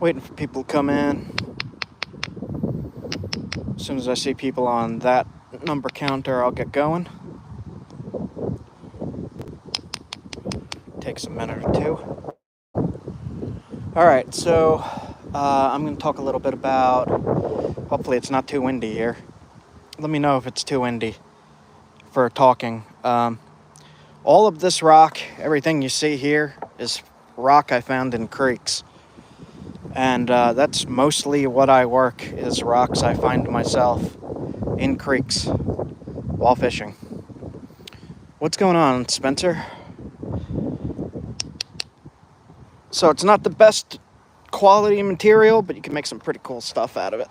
Waiting for people to come in. As soon as I see people on that number counter, I'll get going. Takes a minute or two. Alright, so I'm going to talk a little bit about, hopefully it's not too windy here. Let me know if it's too windy for talking. All of this rock, everything you see here, is rock I found in creeks. And that's mostly what I work, is rocks I find myself in creeks while fishing. What's going on, Spencer? So it's not the best quality material, but you can make some pretty cool stuff out of it.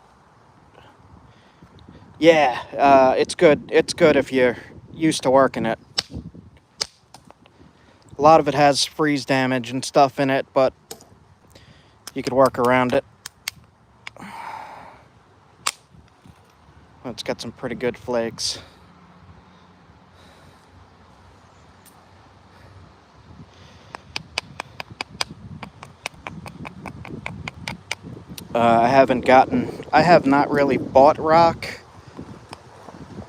Yeah, it's good. It's good if you're used to working it. A lot of it has freeze damage and stuff in it, but you could work around it. It's got some pretty good flakes. I have not really bought rock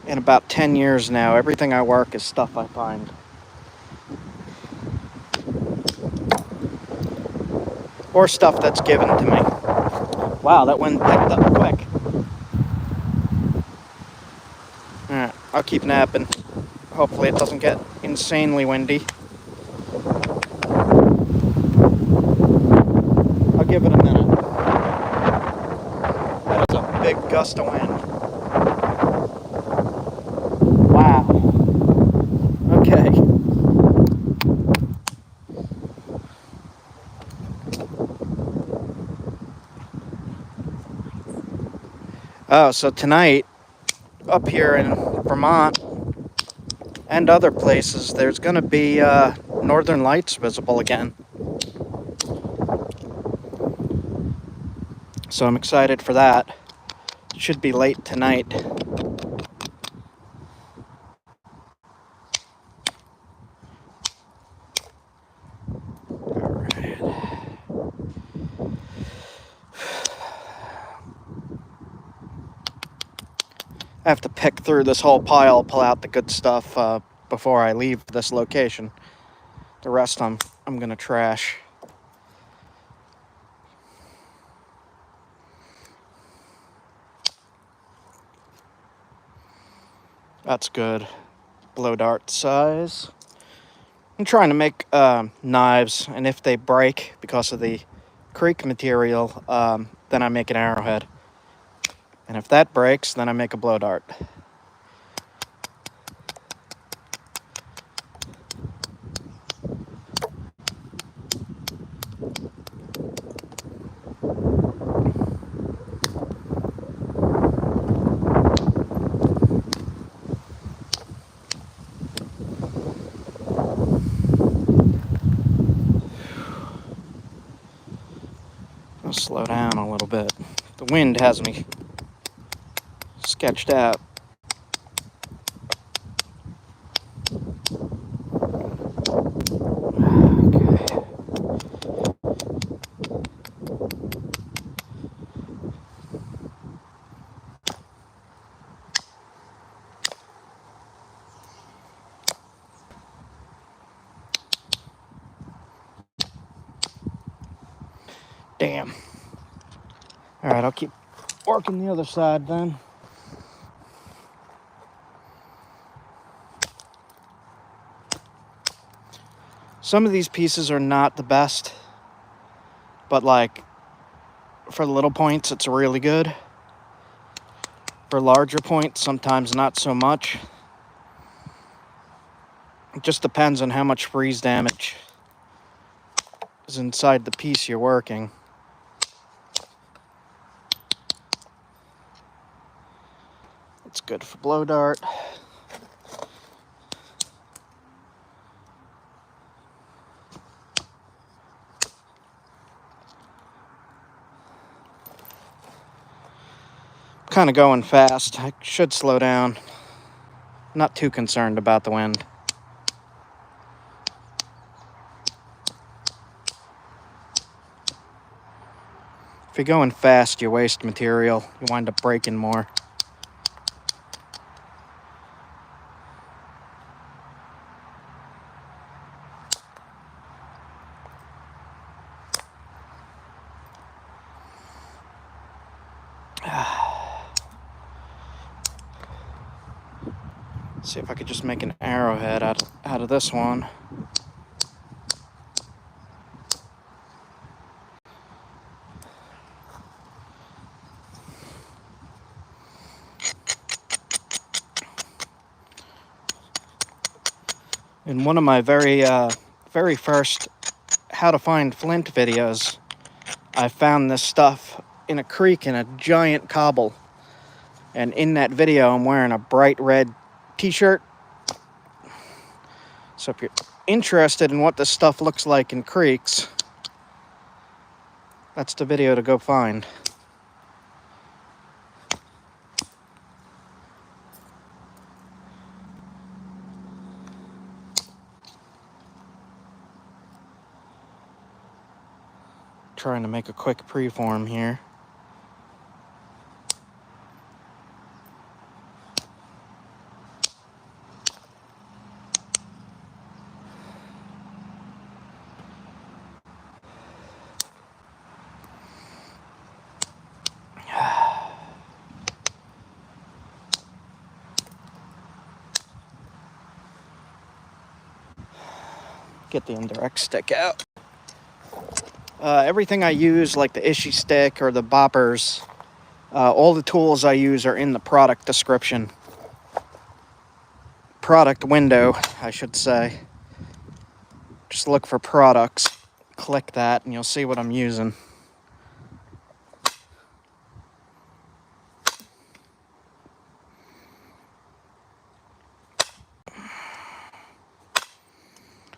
in about 10 years now. Everything I work is stuff I find. Or stuff that's given to me. Wow, that wind picked up quick. Alright, I'll keep napping. Hopefully it doesn't get insanely windy. I'll give it a minute. That is a big gust of wind. Wow. Okay. Oh, so tonight, up here in Vermont and other places, there's going to be northern lights visible again. So I'm excited for that. It should be late tonight. I have to pick through this whole pile, pull out the good stuff before I leave this location. The rest I'm gonna trash. That's good. Blow dart size. I'm trying to make knives, and if they break because of the creek material, then I make an arrowhead. And if that breaks, then I make a blow dart. I'll slow down a little bit. The wind has me sketched out. Damn. Alright, I'll keep working the other side then. Some of these pieces are not the best, but like for little points it's really good. For larger points, sometimes not so much. It just depends on how much freeze damage is inside the piece you're working. It's good for blow dart. Kind of going fast. I should slow down. Not too concerned about the wind. If you're going fast, you waste material. You wind up breaking more. See if I could just make an arrowhead out of this one. In one of my very first how to find flint videos, I found this stuff in a creek in a giant cobble. And in that video, I'm wearing a bright red t-shirt. So if you're interested in what this stuff looks like in creeks, that's the video to go find. Trying to make a quick preform here. Get the indirect stick out. Everything I use, like the ishy stick or the boppers, all the tools I use are in the product description. Product window, I should say. Just look for products, click that, and you'll see what I'm using.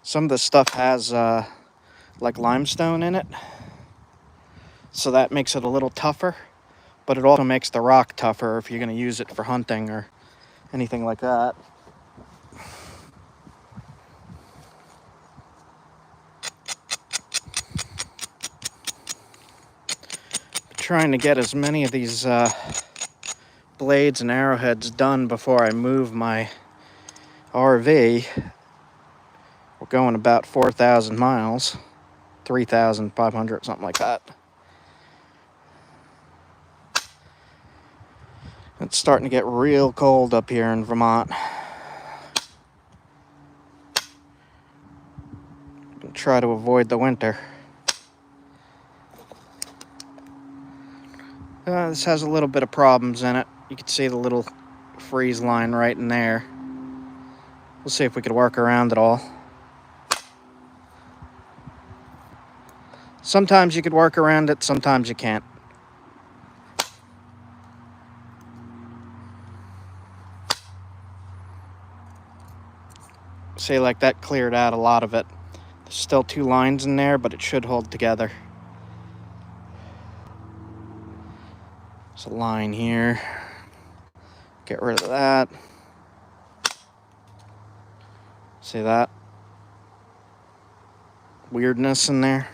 Some of this stuff has like limestone in it, so that makes it a little tougher, but it also makes the rock tougher if you're going to use it for hunting or anything like that. Trying to get as many of these blades and arrowheads done before I move my RV. We're going about 4,000 miles, 3,500, something like that. It's starting to get real cold up here in Vermont. Try to avoid the winter. This has a little bit of problems in it. You can see the little freeze line right in there. We'll see if we could work around it all. Sometimes you could work around it, sometimes you can't. See, like that cleared out a lot of it. There's still 2 lines in there, but it should hold together. There's a line here. Get rid of that. See that? Weirdness in there.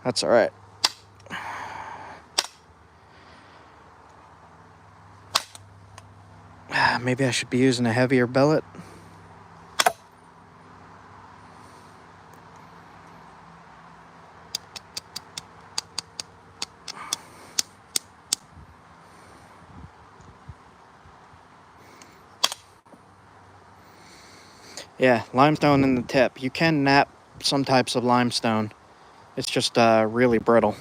That's all right. Maybe I should be using a heavier billet. Yeah, limestone in the tip. You can nap some types of limestone. It's just really brittle.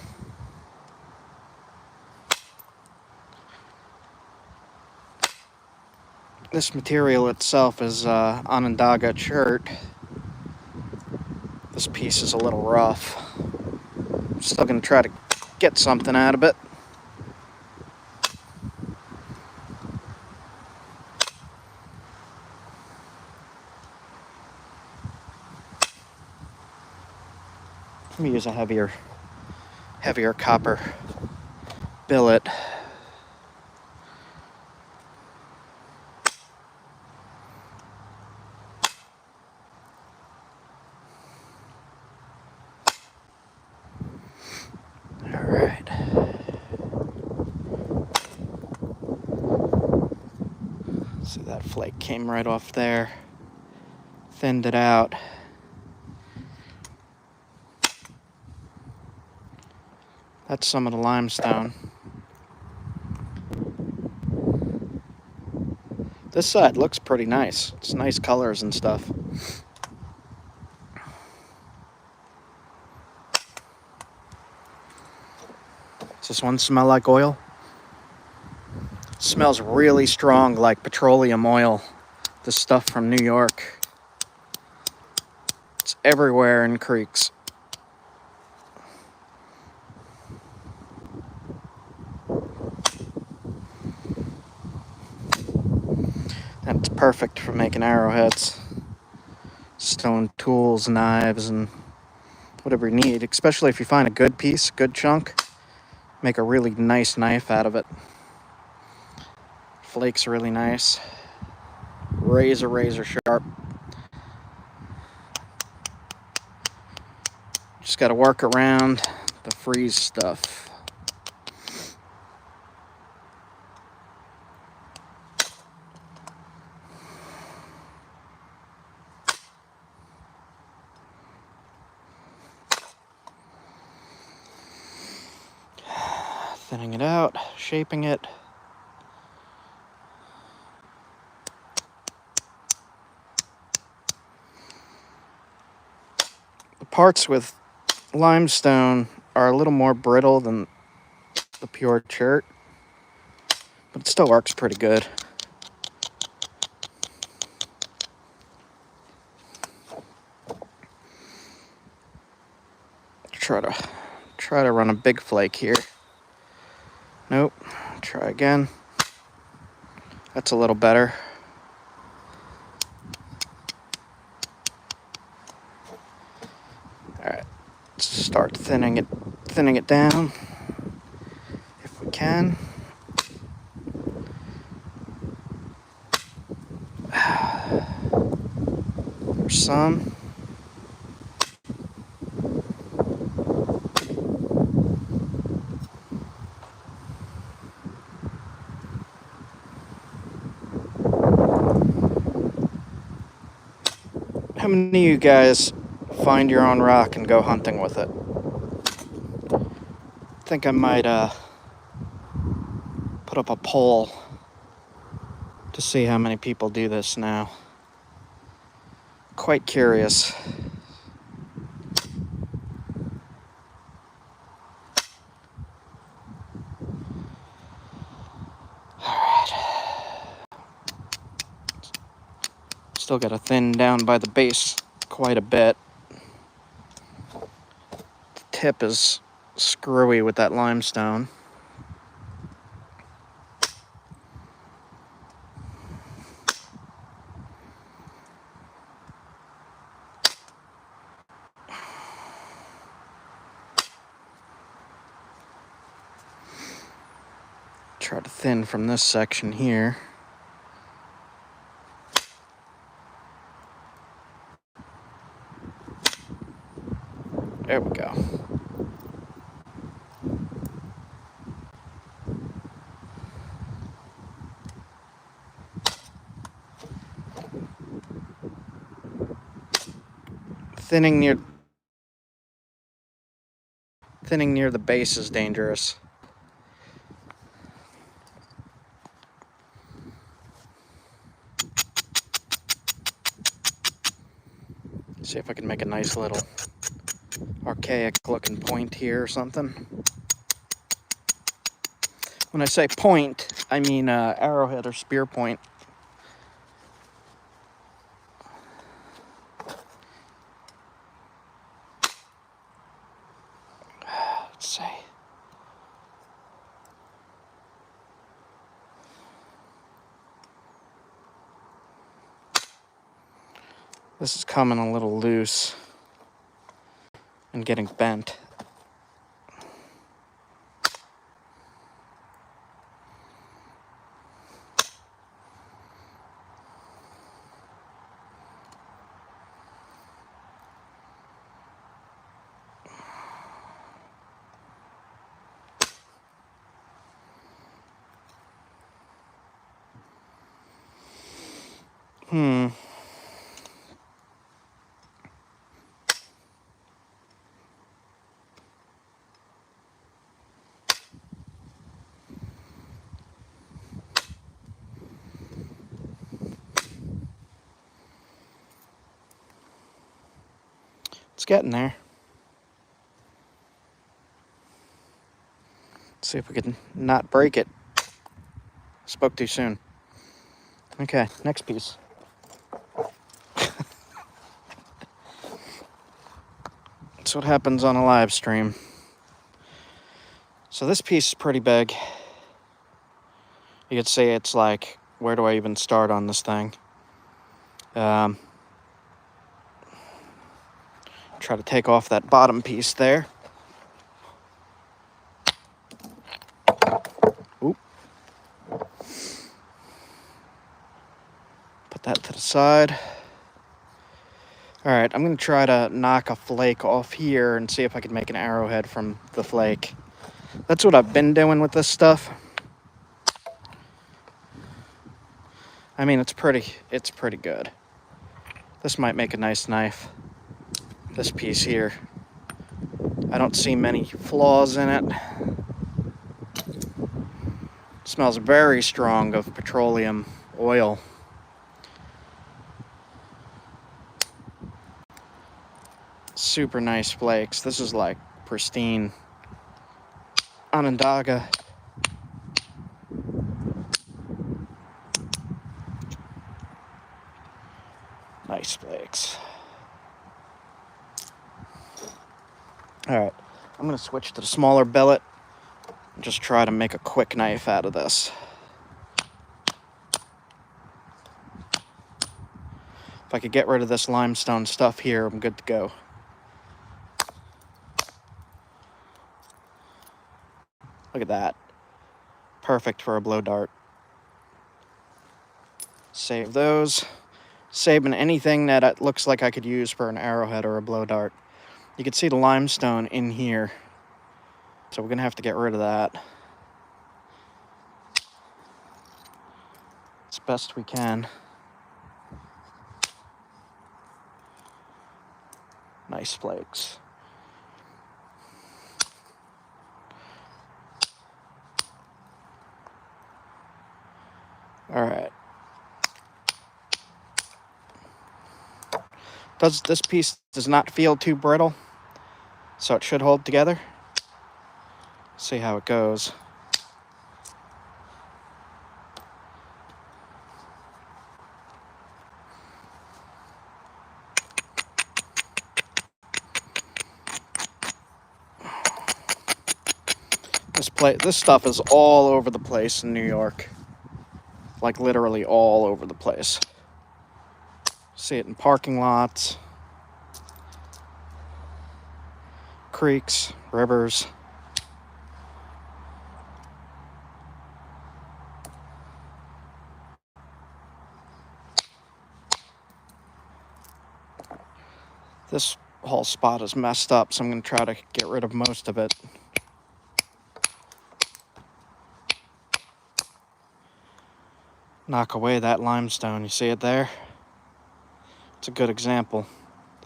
This material itself is Onondaga chert. This piece is a little rough. I'm still going to try to get something out of it. Let me use a heavier copper billet. All right. So that flake came right off there. Thinned it out. That's some of the limestone. This side looks pretty nice. It's nice colors and stuff. Does this one smell like oil? It smells really strong like petroleum oil. This stuff from New York. It's everywhere in creeks. That's perfect for making arrowheads. Stone tools, knives, and whatever you need. Especially if you find a good piece, good chunk. Make a really nice knife out of it. Flake's really nice. Razor sharp. Just got to work around the freeze stuff. Thinning it out, shaping it. The parts with limestone are a little more brittle than the pure chert, but it still works pretty good. Try to run a big flake here. Nope. Try again. That's a little better. All right. Let's start thinning it down if we can. There's some. How many of you guys find your own rock and go hunting with it? I think I might put up a poll to see how many people do this now. Quite curious. Still got to thin down by the base quite a bit. The tip is screwy with that limestone. Try to thin from this section here. There we go. Thinning near the base is dangerous. See if I can make a nice little archaic looking point here or something. When I say point, I mean arrowhead or spear point. Let's see. This is coming a little loose and getting bent. It's getting there. Let's see if we can not break it. Spoke too soon. Okay, next piece. That's what happens on a live stream. So this piece is pretty big. You could say it's like, where do I even start on this thing? Try to take off that bottom piece there. Oop. Put that to the side. Alright, I'm going to try to knock a flake off here and see if I can make an arrowhead from the flake. That's what I've been doing with this stuff. I mean, it's pretty good. This might make a nice knife. This piece here. I don't see many flaws in it. It smells very strong of petroleum oil. Super nice flakes. This is like pristine Onondaga. Nice flakes. Alright, I'm going to switch to the smaller billet and just try to make a quick knife out of this. If I could get rid of this limestone stuff here, I'm good to go. Look at that. Perfect for a blow dart. Save those. Saving anything that it looks like I could use for an arrowhead or a blow dart. You can see the limestone in here. So we're going to have to get rid of that as best we can. Nice flakes. Alright. This piece does not feel too brittle, so it should hold together. See how it goes. This stuff is all over the place in New York. Like literally all over the place. See it in parking lots, creeks, rivers. This whole spot is messed up, so I'm going to try to get rid of most of it. Knock away that limestone. You see it there? It's a good example.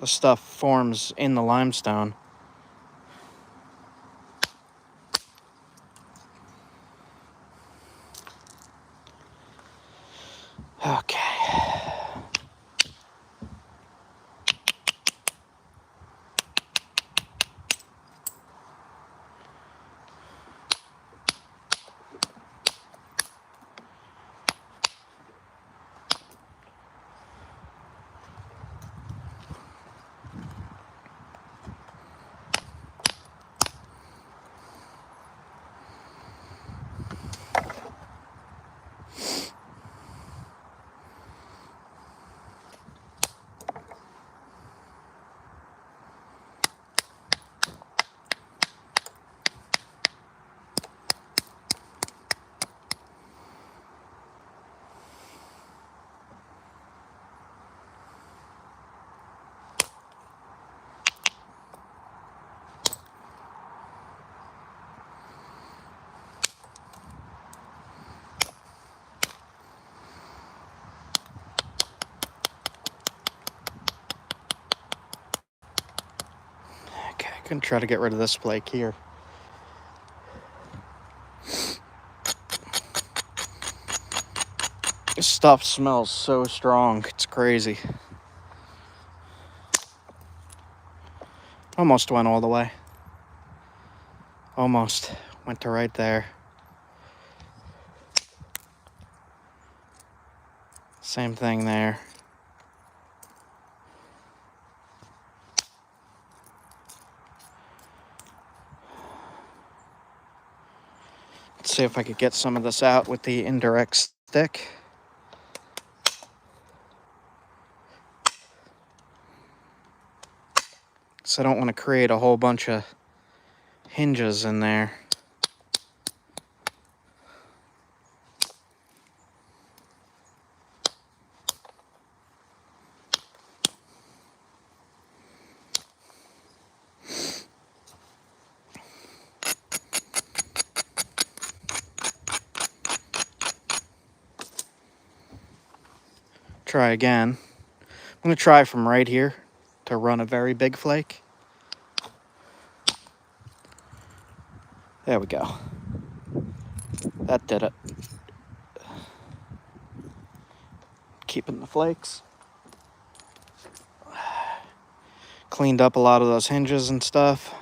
The stuff forms in the limestone. Okay. Gonna try to get rid of this flake here. This stuff smells so strong, it's crazy. Almost went all the way. Almost went to right there. Same thing there. Let's see if I could get some of this out with the indirect stick. So I don't want to create a whole bunch of hinges in there. Try again. I'm going to try from right here to run a very big flake. There we go. That did it. Keeping the flakes. Cleaned up a lot of those hinges and stuff.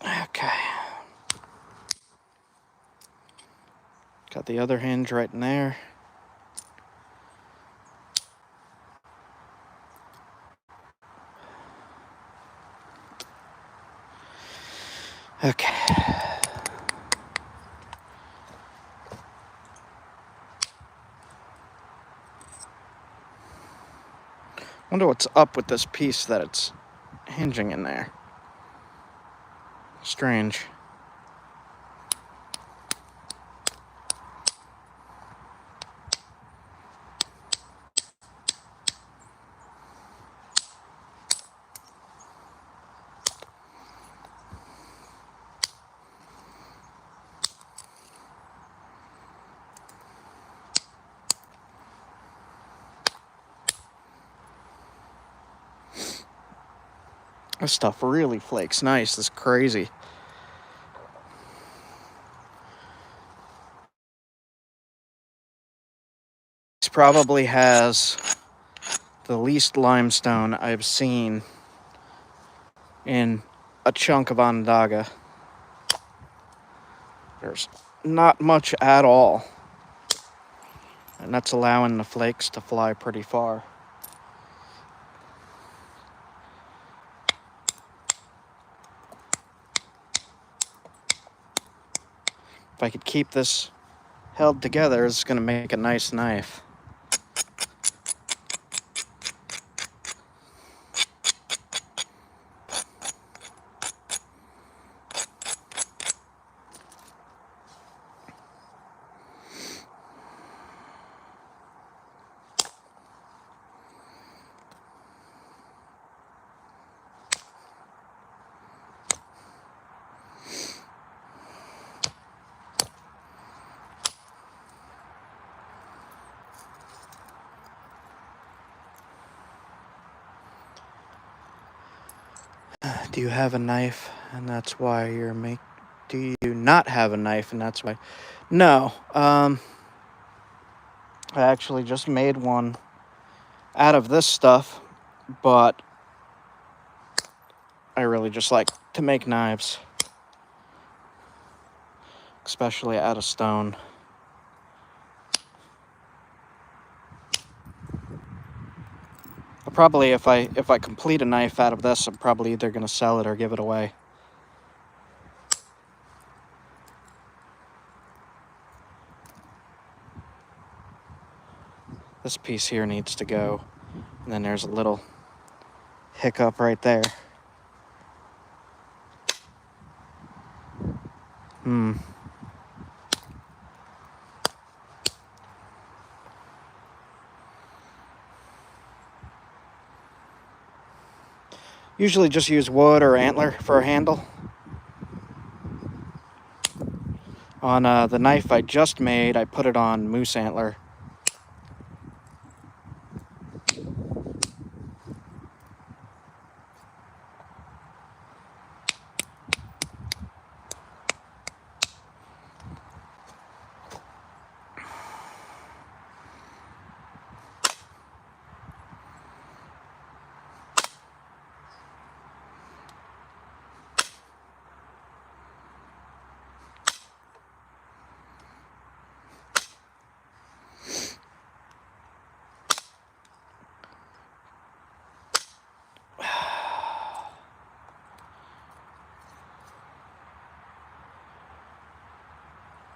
Okay. Got the other hinge right in there. Okay. Wonder what's up with this piece that it's hinging in there. Strange. This stuff really flakes nice. This is crazy. This probably has the least limestone I've seen in a chunk of Onondaga. There's not much at all. And that's allowing the flakes to fly pretty far. If I could keep this held together, it's going to make a nice knife. Do you have a knife and that's why you're do you not have a knife and that's why? No. I actually just made one out of this stuff, but I really just like to make knives, especially out of stone. Probably if I complete a knife out of this, I'm probably either going to sell it or give it away. This piece here needs to go. And then there's a little hiccup right there. Usually just use wood or antler for a handle. On the knife I just made, I put it on moose antler.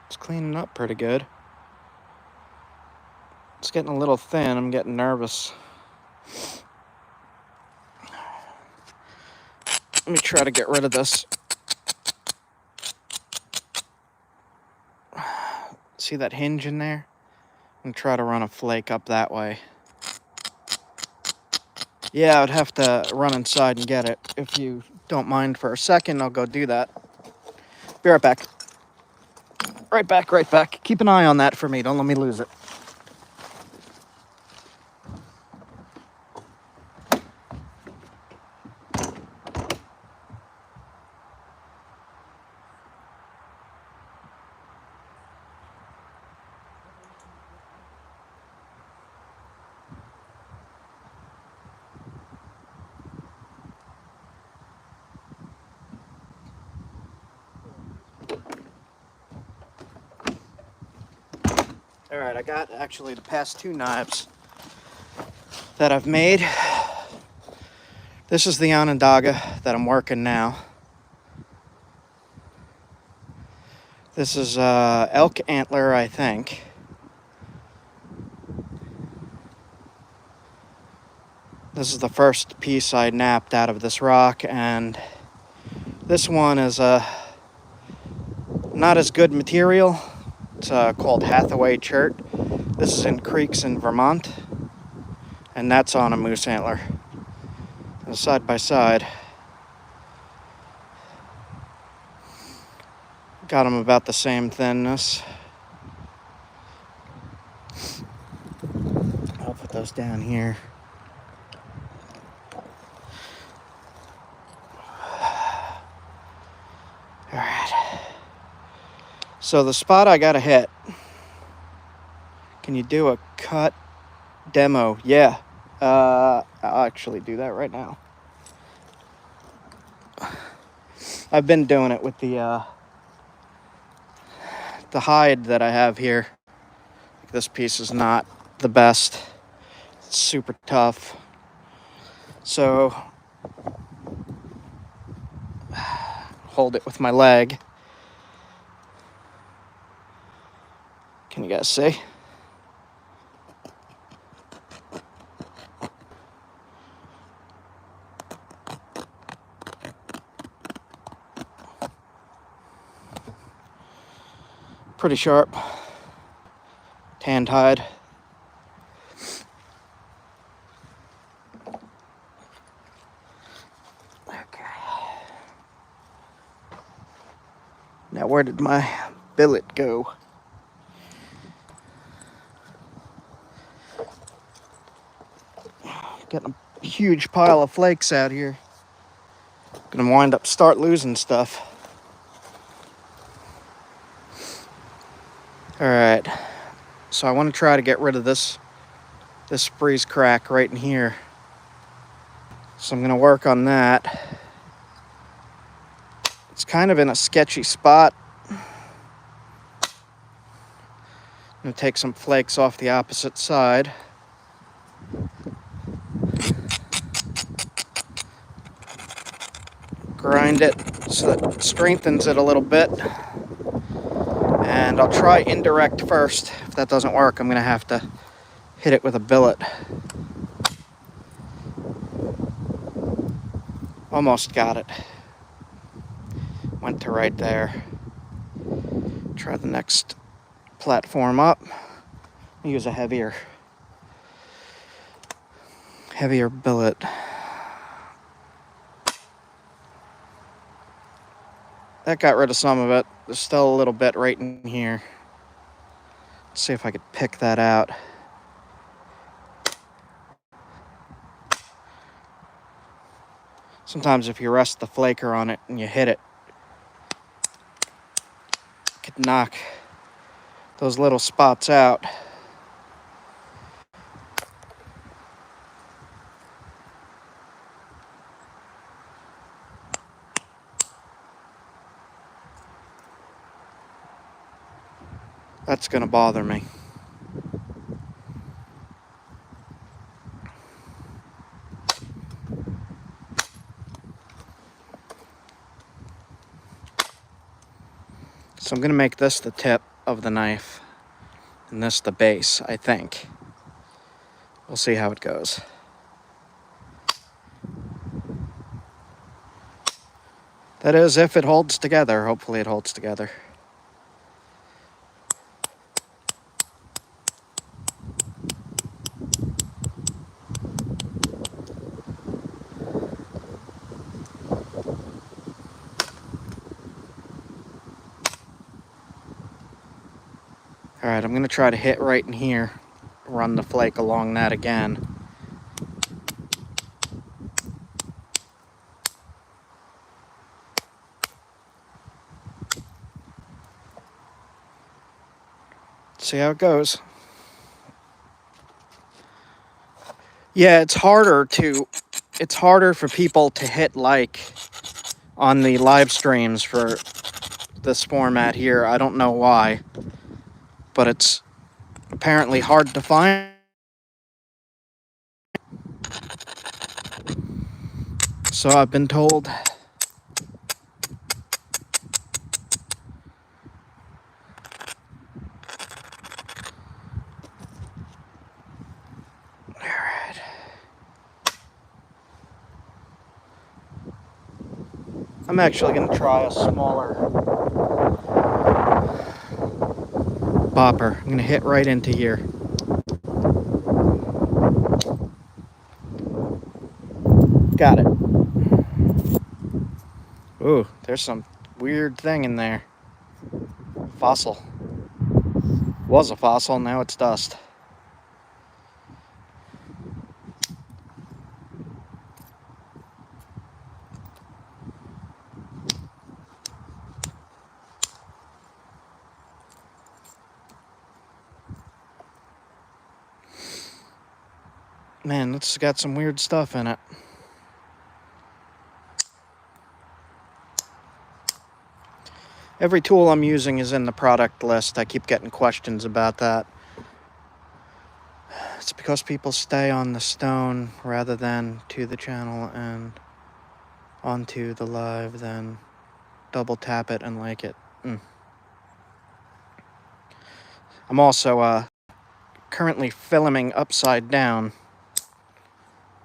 It's cleaning up pretty good. It's getting a little thin. I'm getting nervous. Let me try to get rid of this. See that hinge in there? I'm gonna try to run a flake up that way. Yeah, I'd have to run inside and get it. If you don't mind for a second, I'll go do that. Be right back. Right back, right back. Keep an eye on that for me. Don't let me lose it. All right, I got actually the past two knives that I've made. This is the Onondaga that I'm working now. This is elk antler, I think. This is the first piece I napped out of this rock, and this one is not as good material. It's called Hathaway chert. This is in creeks in Vermont, and that's on a moose antler. Side by side. Got them about the same thinness. I'll put those down here. All right. So the spot I gotta hit. Can you do a cut demo? Yeah. I'll actually do that right now. I've been doing it with the hide that I have here. This piece is not the best. It's super tough. So hold it with my leg. Can you guys see? Pretty sharp. Tanned hide. Okay. Now where did my billet go? Getting a huge pile of flakes out here. Gonna wind up start losing stuff. All right, so I want to try to get rid of this freeze crack right in here. So I'm gonna work on that. It's kind of in a sketchy spot. I'm gonna take some flakes off the opposite side. Grind it so that it strengthens it a little bit. And I'll try indirect first. If that doesn't work, I'm going to have to hit it with a billet. Almost got it. Went to right there. Try the next platform up. Use a heavier billet. That got rid of some of it. There's still a little bit right in here. Let's see if I could pick that out. Sometimes if you rest the flaker on it and you hit it, it could knock those little spots out. That's gonna bother me. So I'm gonna make this the tip of the knife and this the base, I think. We'll see how it goes. That is, if it holds together. Hopefully it holds together. Alright, I'm gonna try to hit right in here. Run the flake along that again. See how it goes. Yeah, it's harder for people to hit like on the live streams for this format here. I don't know why, but it's apparently hard to find. So I've been told. Alright. I'm actually going to try a smaller bopper. I'm going to hit right into here. Got it. Ooh, there's some weird thing in there. Fossil. Was a fossil, now it's dust. Man, it's got some weird stuff in it. Every tool I'm using is in the product list. I keep getting questions about that. It's because people stay on the stone rather than to the channel and onto the live, then double tap it and like it. I'm also currently filming upside down,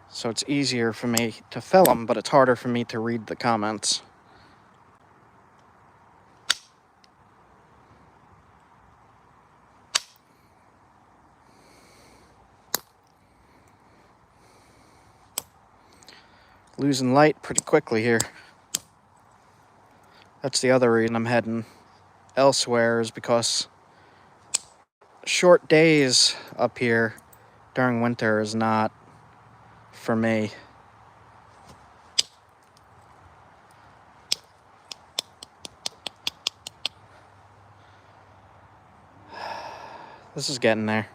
so it's easier for me to film, but it's harder for me to read the comments. Losing light pretty quickly here. That's the other reason I'm heading elsewhere, is because short days up here during winter is not for me. This is getting there.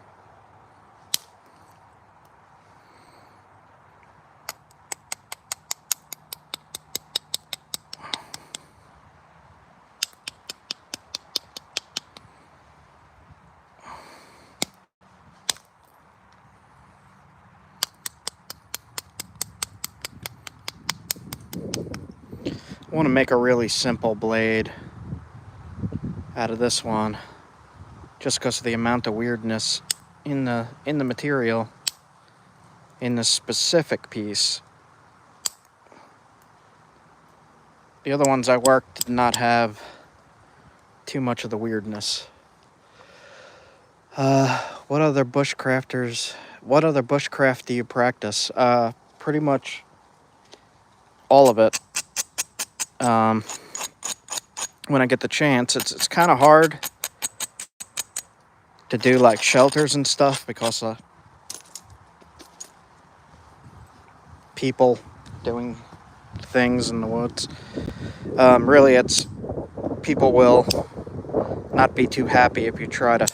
I want to make a really simple blade out of this one, just because of the amount of weirdness in the material in this specific piece. The other ones I worked did not have too much of the weirdness. What other bushcraft do you practice? Pretty much all of it. when I get the chance. It's kind of hard to do like shelters and stuff because of people doing things in the woods. Really, it's people will not be too happy if you try to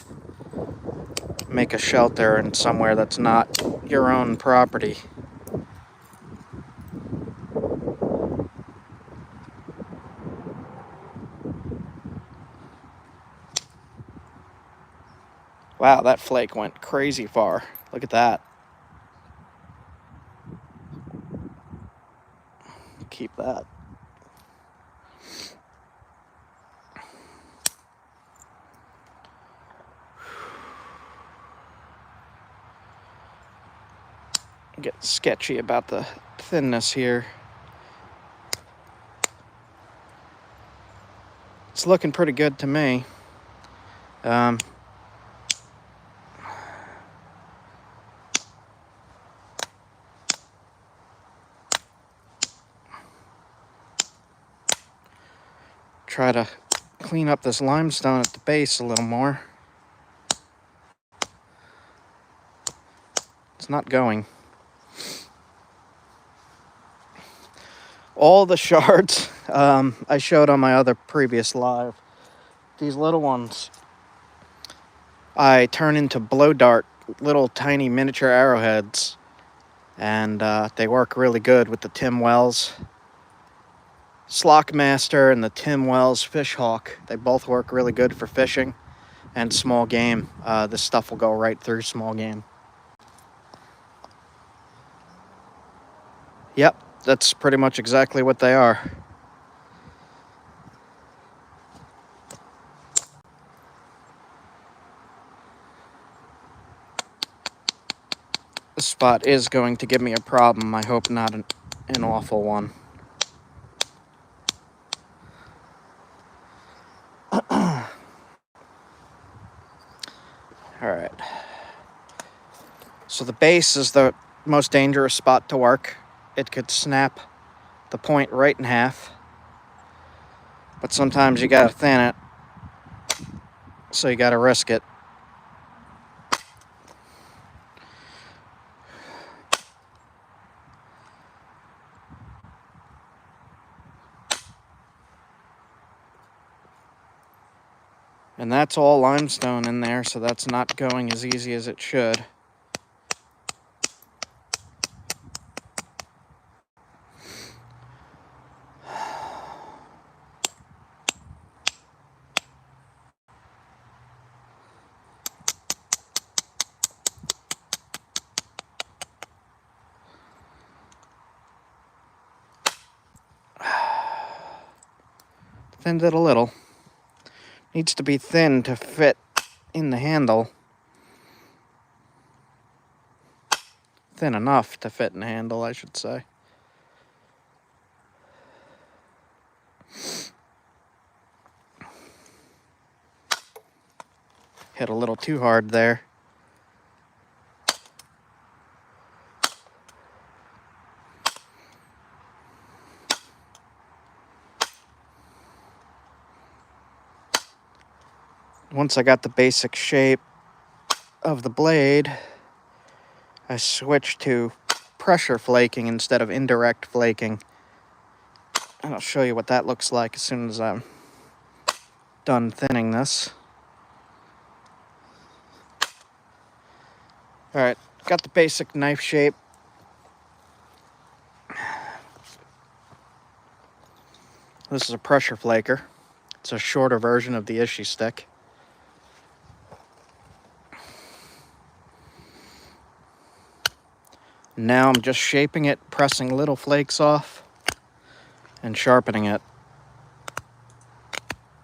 make a shelter in somewhere that's not your own property. Wow, that flake went crazy far. Look at that. Keep that. Get sketchy about the thinness here. It's looking pretty good to me. Try to clean up this limestone at the base a little more. It's not going. All the shards I showed on my other previous live, these little ones, I turn into blow dart, little tiny miniature arrowheads, and they work really good with the Tim Wells Slockmaster and the Tim Wells Fishhawk. They both work really good for fishing and small game. This stuff will go right through small game. Yep, that's pretty much exactly what they are. This spot is going to give me a problem. I hope not an awful one. Alright. So the base is the most dangerous spot to work. It could snap the point right in half. But sometimes you gotta thin it. So you gotta risk it. And that's all limestone in there, so that's not going as easy as it should. Thinned it a little. Needs to be thin to fit in the handle. Thin enough to fit in the handle, I should say. Hit a little too hard there. Once I got the basic shape of the blade, I switched to pressure flaking instead of indirect flaking. And I'll show you what that looks like as soon as I'm done thinning this. Alright, got the basic knife shape. This is a pressure flaker. It's a shorter version of the Ishi stick. Now I'm just shaping it, pressing little flakes off, and sharpening it.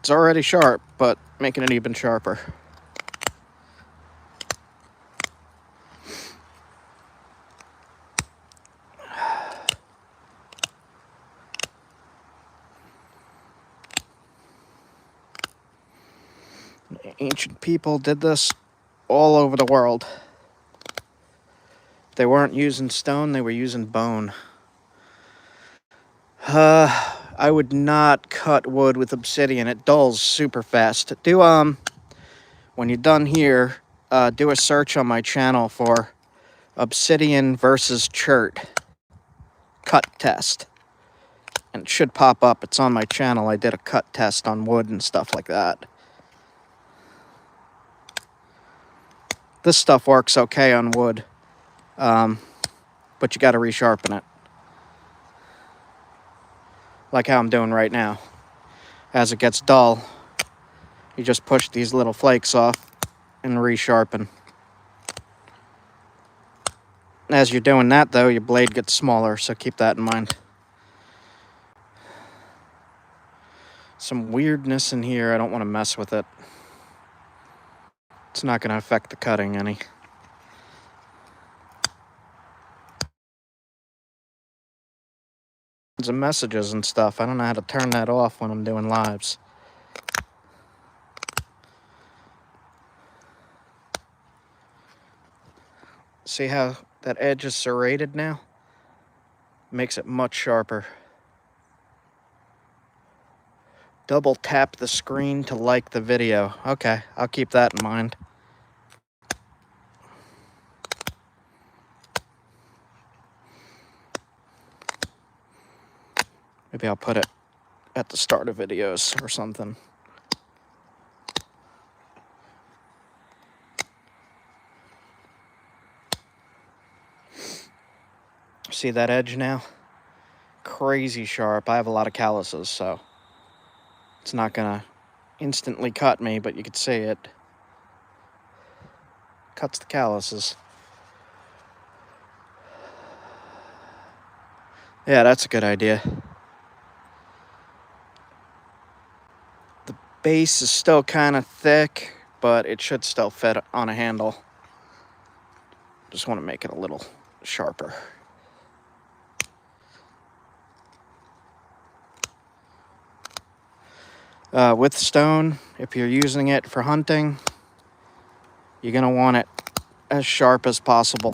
It's already sharp, but making it even sharper. Ancient people did this all over the world. They weren't using stone, they were using bone. I I would not cut wood with obsidian. It dulls super fast. Do when you're done here, do a search on my channel for obsidian versus chert cut test, and it should pop up. It's on my channel. I did a cut test on wood and stuff like that. This stuff works okay on wood, but you got to resharpen it, like how I'm doing right now. As it gets dull, you just push these little flakes off and resharpen. As you're doing that, though, your blade gets smaller, so keep that in mind. Some weirdness in here. I don't want to mess with it. It's not going to affect the cutting any. Some messages and stuff. I don't know how to turn that off when I'm doing lives. See how that edge is serrated now? Makes it much sharper. Double tap the screen to like the video. Okay, I'll keep that in mind. Maybe I'll put it at the start of videos or something. See that edge now? Crazy sharp. I have a lot of calluses, so it's not gonna instantly cut me, but you could see it. Cuts the calluses. Yeah, that's a good idea. The base is still kind of thick, but it should still fit on a handle. Just want to make it a little sharper. With stone, if you're using it for hunting, you're going to want it as sharp as possible.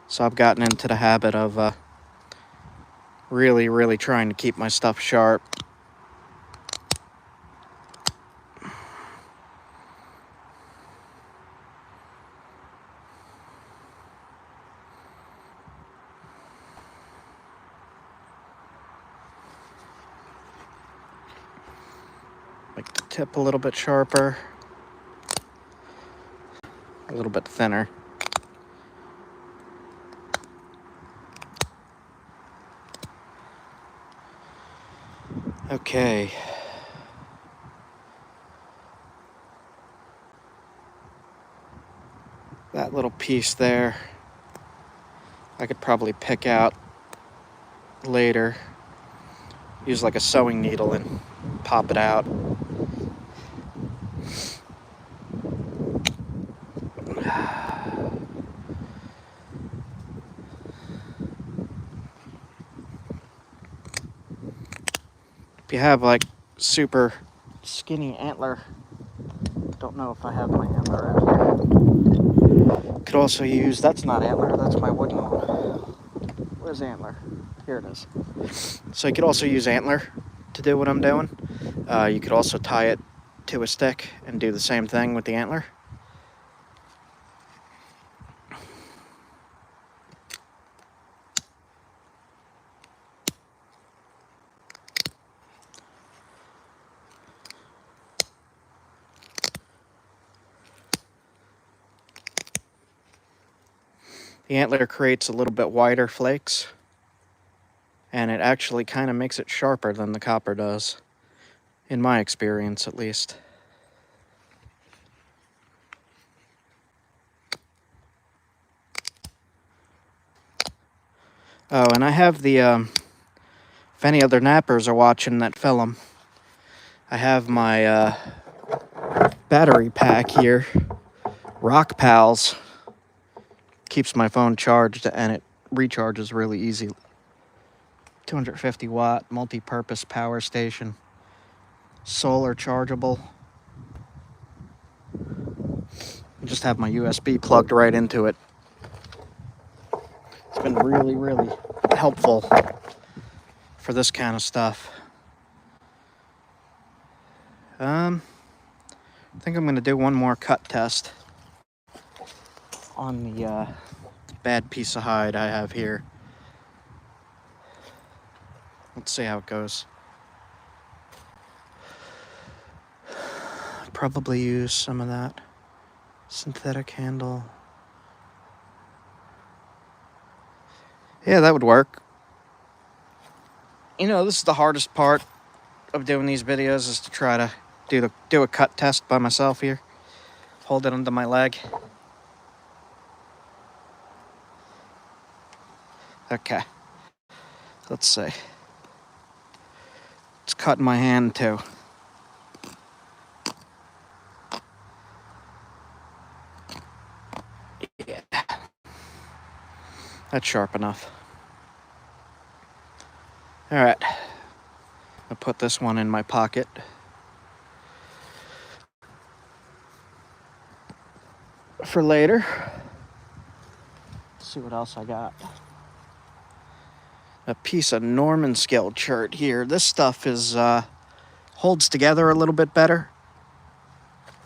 So I've gotten into the habit of really trying to keep my stuff sharp. Make the tip a little bit sharper, a little bit thinner. Okay. That little piece there, I could probably pick out later. Use like a sewing needle and pop it out. If you have like super skinny antler, don't know if I have my antler out here. Could also use, that's not antler, that's my wooden one. Where's antler? Here it is. So you could also use antler to do what I'm doing. You could also tie it to a stick and do the same thing with the antler. The antler creates a little bit wider flakes, and it actually kind of makes it sharper than the copper does, in my experience at least. Oh, and I have the, if any other nappers are watching that film, I have my battery pack here, Rock Pals. Keeps my phone charged and it recharges really easy. 250 watt multi-purpose power station, solar chargeable. I just have my USB plugged right into it. It's been really helpful for this kind of stuff. I think I'm going to do one more cut test on the bad piece of hide I have here. Let's see how it goes. Probably use some of that synthetic handle. Yeah, that would work. You know, this is the hardest part of doing these videos, is to try to do a cut test by myself here. Hold it under my leg. Okay. Let's see. It's cut in my hand too. Yeah. That's sharp enough. All right. I'll put this one in my pocket. For later. Let's see what else I got. A piece of Norman scale chert here. This stuff is holds together a little bit better.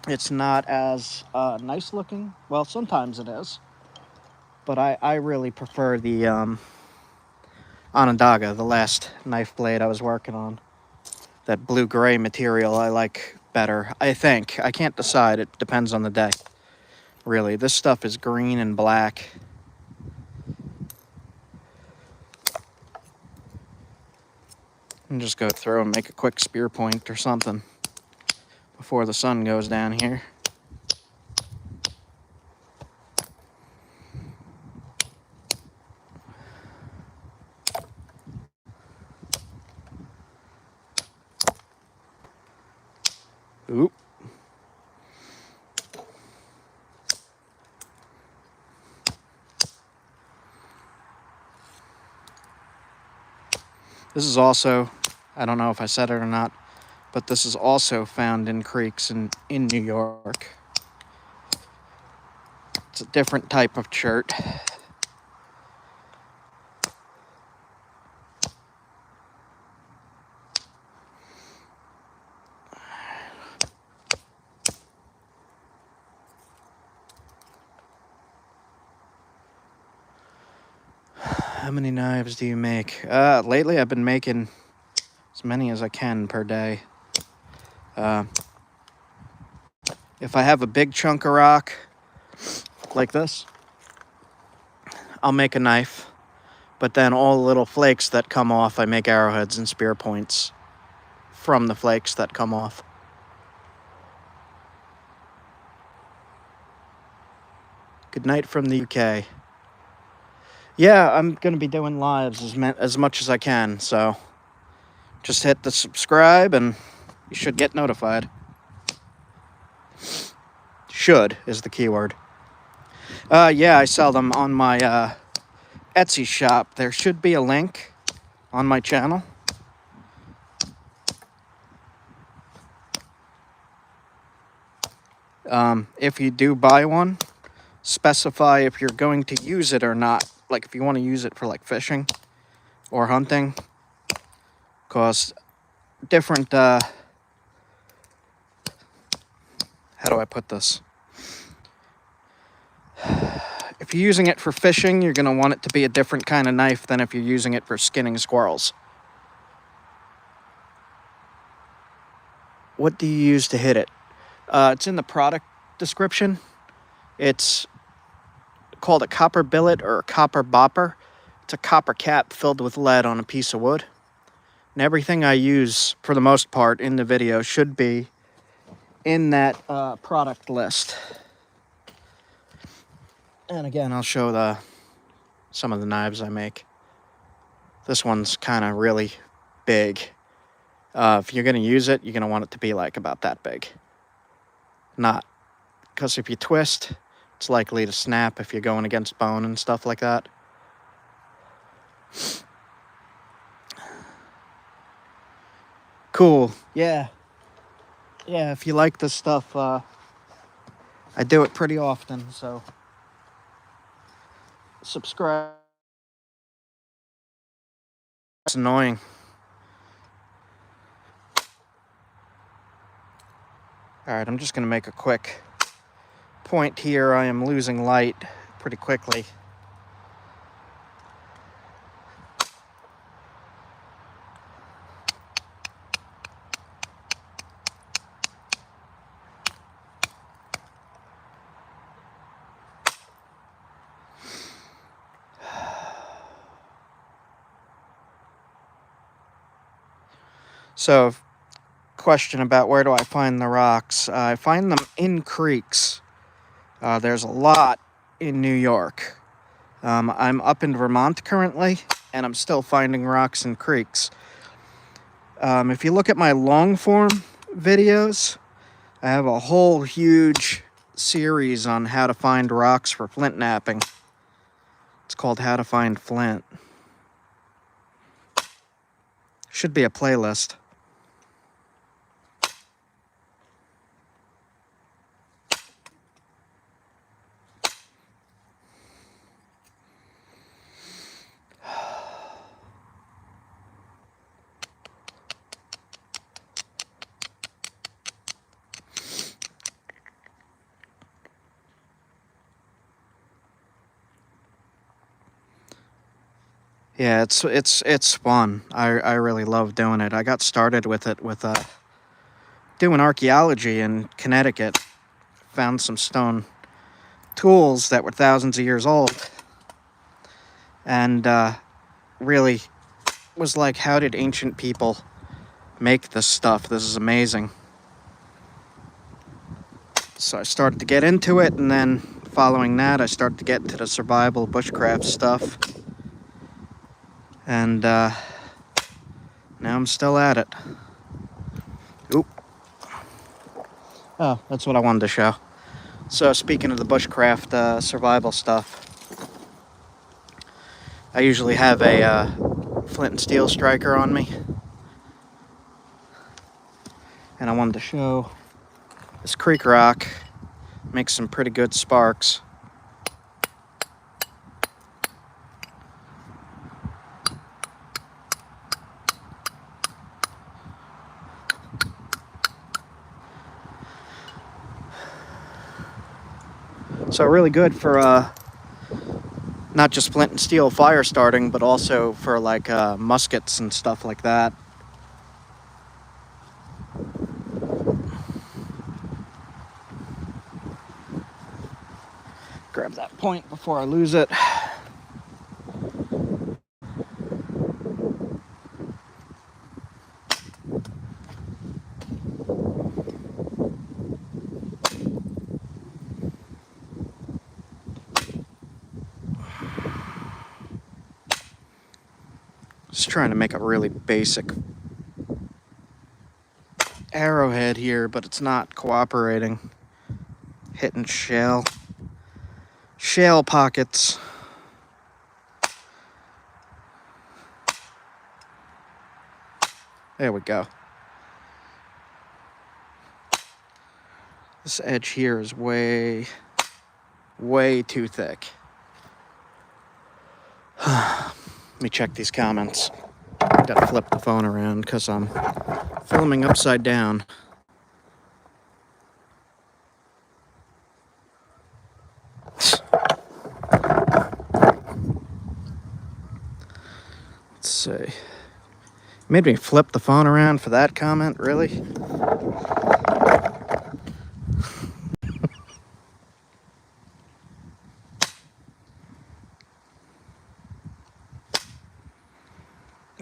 It's not as nice looking. Well, sometimes it is. But I really prefer the Onondaga, the last knife blade I was working on. That blue-gray material I like better, I think. I can't decide. It depends on the day. Really, this stuff is green and black. And just go through and make a quick spear point or something before the sun goes down here. Oop. This is also, I don't know if I said it or not, but this is also found in creeks in New York. It's a different type of chert. How many knives do you make? Lately I've been making as many as I can per day. If I have a big chunk of rock like this, I'll make a knife. But then all the little flakes that come off, I make arrowheads and spear points from the flakes that come off. Good night from the UK. Yeah, I'm going to be doing lives as much as I can, so just hit the subscribe and you should get notified. Should is the keyword. Yeah, I sell them on my Etsy shop. There should be a link on my channel. If you do buy one, specify if you're going to use it or not. Like if you want to use it for like fishing or hunting, because different, how do I put this? If you're using it for fishing, you're going to want it to be a different kind of knife than if you're using it for skinning squirrels. What do you use to hit it? It's in the product description. It's called a copper billet or a copper bopper. It's a copper cap filled with lead on a piece of wood. And everything I use, for the most part, in the video should be in that product list. And again, I'll show some of the knives I make. This one's kind of really big. If you're going to use it, you're going to want it to be like about that big. Not, because if you twist, it's likely to snap if you're going against bone and stuff like that. Cool. Yeah. Yeah, if you like this stuff, I do it pretty often, so subscribe. It's annoying. Alright, I'm just going to make a quick point here. I am losing light pretty quickly. So, question about where do I find the rocks? I find them in creeks. There's a lot in New York. I'm up in Vermont currently, and I'm still finding rocks in creeks. If you look at my long form videos, I have a whole huge series on how to find rocks for flint napping. It's called How to Find Flint. Should be a playlist. Yeah, it's fun. I really love doing it. I got started with it with doing archaeology in Connecticut. Found some stone tools that were thousands of years old, and really was like, how did ancient people make this stuff? This is amazing. So I started to get into it, and then following that, I started to get into the survival bushcraft stuff. And now I'm still at it. Oop. Oh, that's what I wanted to show. So speaking of the bushcraft survival stuff, I usually have a flint and steel striker on me. And I wanted to show this creek rock makes some pretty good sparks. So really good for not just flint and steel fire starting, but also for like muskets and stuff like that. Grab that point before I lose it. Just trying to make a really basic arrowhead here, but it's not cooperating. Hitting shale pockets. There we go. This edge here is way too thick. Let me check these comments. Gotta flip the phone around because I'm filming upside down. Let's see. Made me flip the phone around for that comment, really?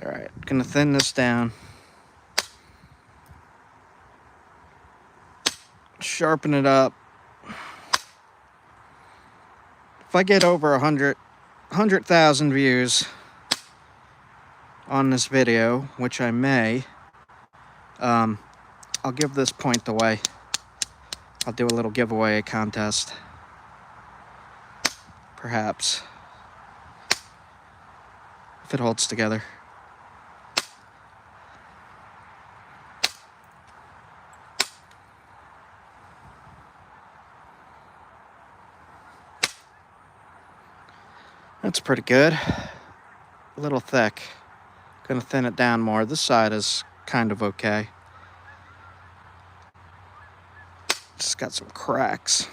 Alright, gonna thin this down. Sharpen it up. If I get over 100,000 views on this video, which I may, I'll give this point away. I'll do a little giveaway contest. Perhaps. If it holds together. That's pretty good. A little thick. Gonna thin it down more. This side is kind of okay. Just got some cracks.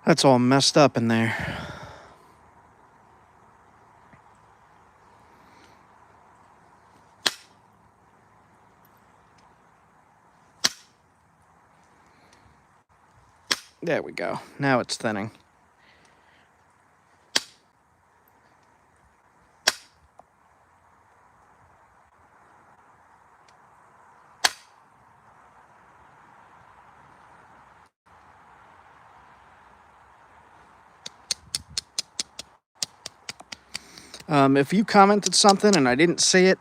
That's all messed up in there. There we go. Now it's thinning. If you commented something and I didn't see it,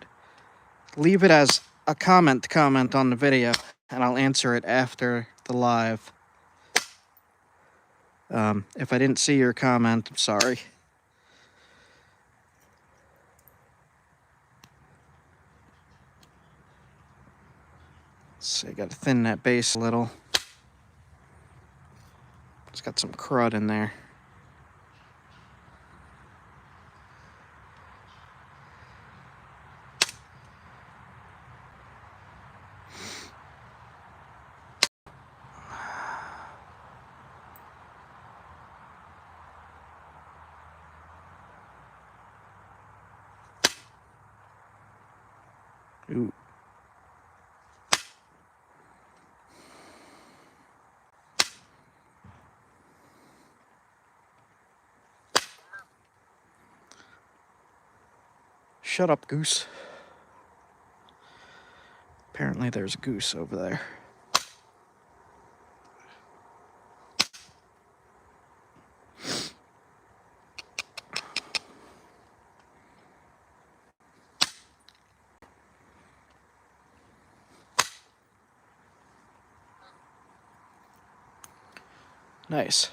leave it as a comment on the video, and I'll answer it after the live. If I didn't see your comment, I'm sorry. So I gotta thin that base a little. It's got some crud in there. Ooh. Shut up, goose. Apparently there's a goose over there. Nice.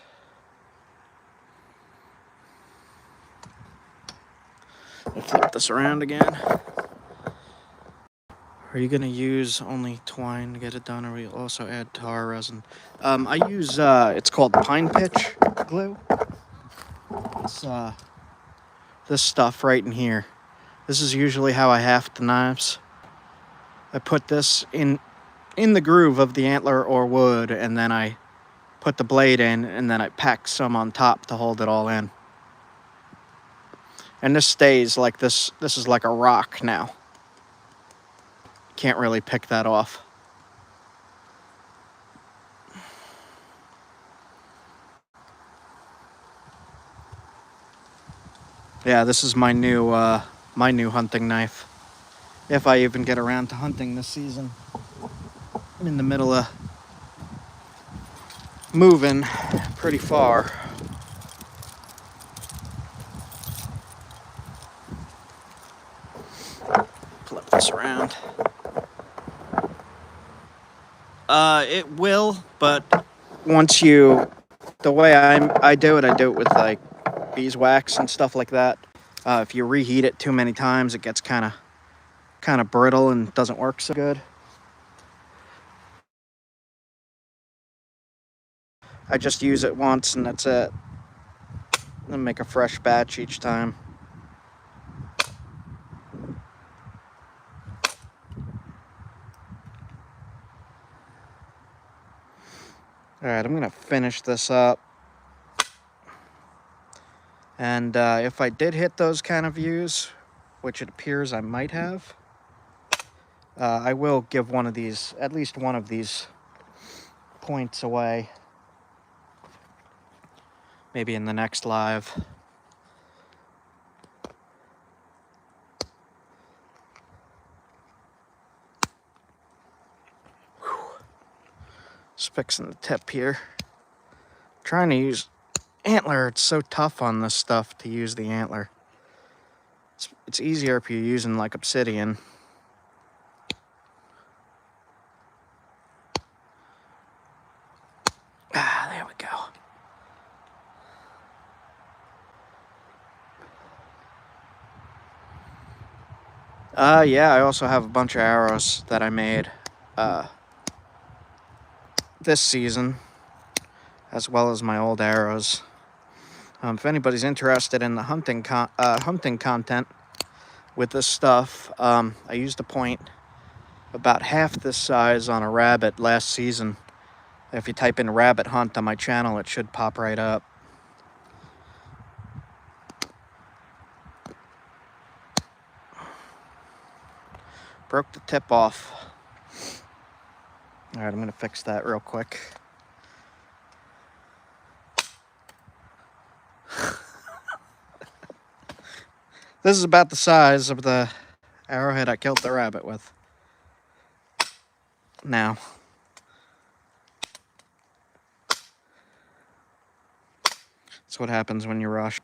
I'll flip this around again. Are you going to use only twine to get it done, or will you also add tar resin? I use, it's called pine pitch glue. It's this stuff right in here. This is usually how I haft the knives. I put this in the groove of the antler or wood, and then I put the blade in, and then I pack some on top to hold it all in. And this stays like this. This is like a rock now. Can't really pick that off. Yeah, this is my new hunting knife. If I even get around to hunting this season. I'm in the middle of moving pretty far. Flip this around. It will, but once you, the way I do it with like beeswax and stuff like that. If you reheat it too many times, it gets kind of brittle and doesn't work so good. I just use it once and that's it. Then make a fresh batch each time. Alright, I'm gonna finish this up. And if I did hit those kind of views, which it appears I might have, I will give one of these, at least one of these points away. Maybe in the next live. Just fixing the tip here. Trying to use antler. It's so tough on this stuff to use the antler. It's easier if you're using like obsidian. Yeah, I also have a bunch of arrows that I made this season, as well as my old arrows. If anybody's interested in the hunting content with this stuff, I used a point about half this size on a rabbit last season. If you type in rabbit hunt on my channel, it should pop right up. Broke the tip off. All right, I'm gonna fix that real quick. This is about the size of the arrowhead I killed the rabbit with. Now, that's what happens when you rush.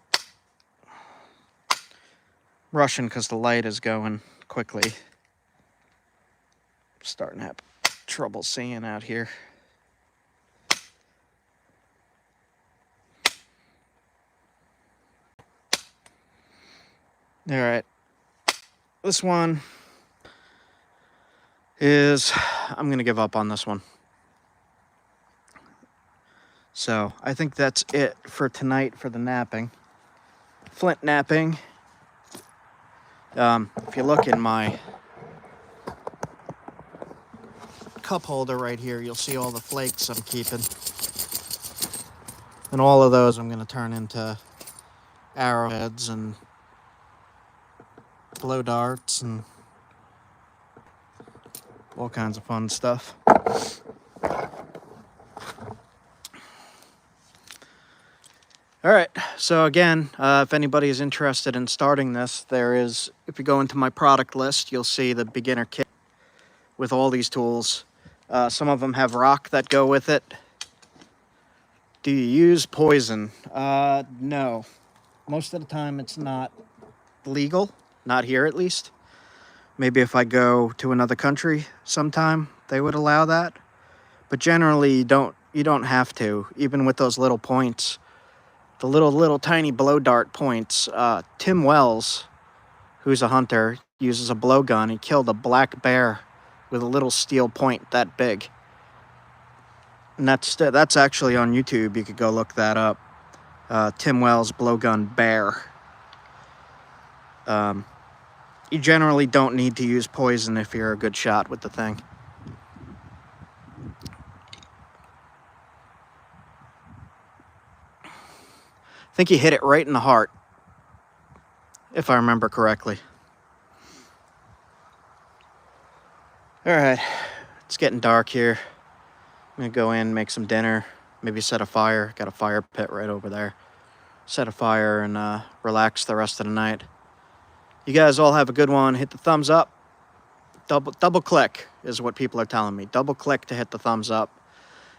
Rushing because the light is going quickly. Starting to have trouble seeing out here. All right, this one is, I'm gonna give up on this one. So I think that's it for tonight for the napping. Flint napping. If you look in my cup holder right here, you'll see all the flakes I'm keeping. And all of those I'm gonna turn into arrowheads and blow darts and all kinds of fun stuff. All right, so again, if anybody is interested in starting this, there is, if you go into my product list, you'll see the beginner kit with all these tools. Some of them have rock that go with it. Do you use poison? No. Most of the time it's not legal. Not here, at least. Maybe if I go to another country sometime, they would allow that. But generally, you don't have to, even with those little points. The little tiny blow dart points. Tim Wells, who's a hunter, uses a blowgun. He killed a black bear with a little steel point that big. And that's actually on YouTube. You could go look that up. Tim Wells blowgun bear. You generally don't need to use poison if you're a good shot with the thing. I think he hit it right in the heart, if I remember correctly. All right, it's getting dark here. I'm gonna go in, make some dinner, maybe set a fire. Got a fire pit right over there. Set a fire and relax the rest of the night. You guys all have a good one. Hit the thumbs up. Double click is what people are telling me. Double click to hit the thumbs up.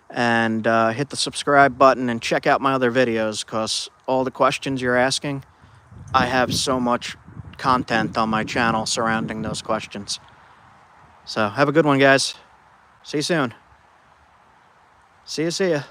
And hit the subscribe button and check out my other videos, because all the questions you're asking, I have so much content on my channel surrounding those questions. So have a good one, guys. See you soon. See ya.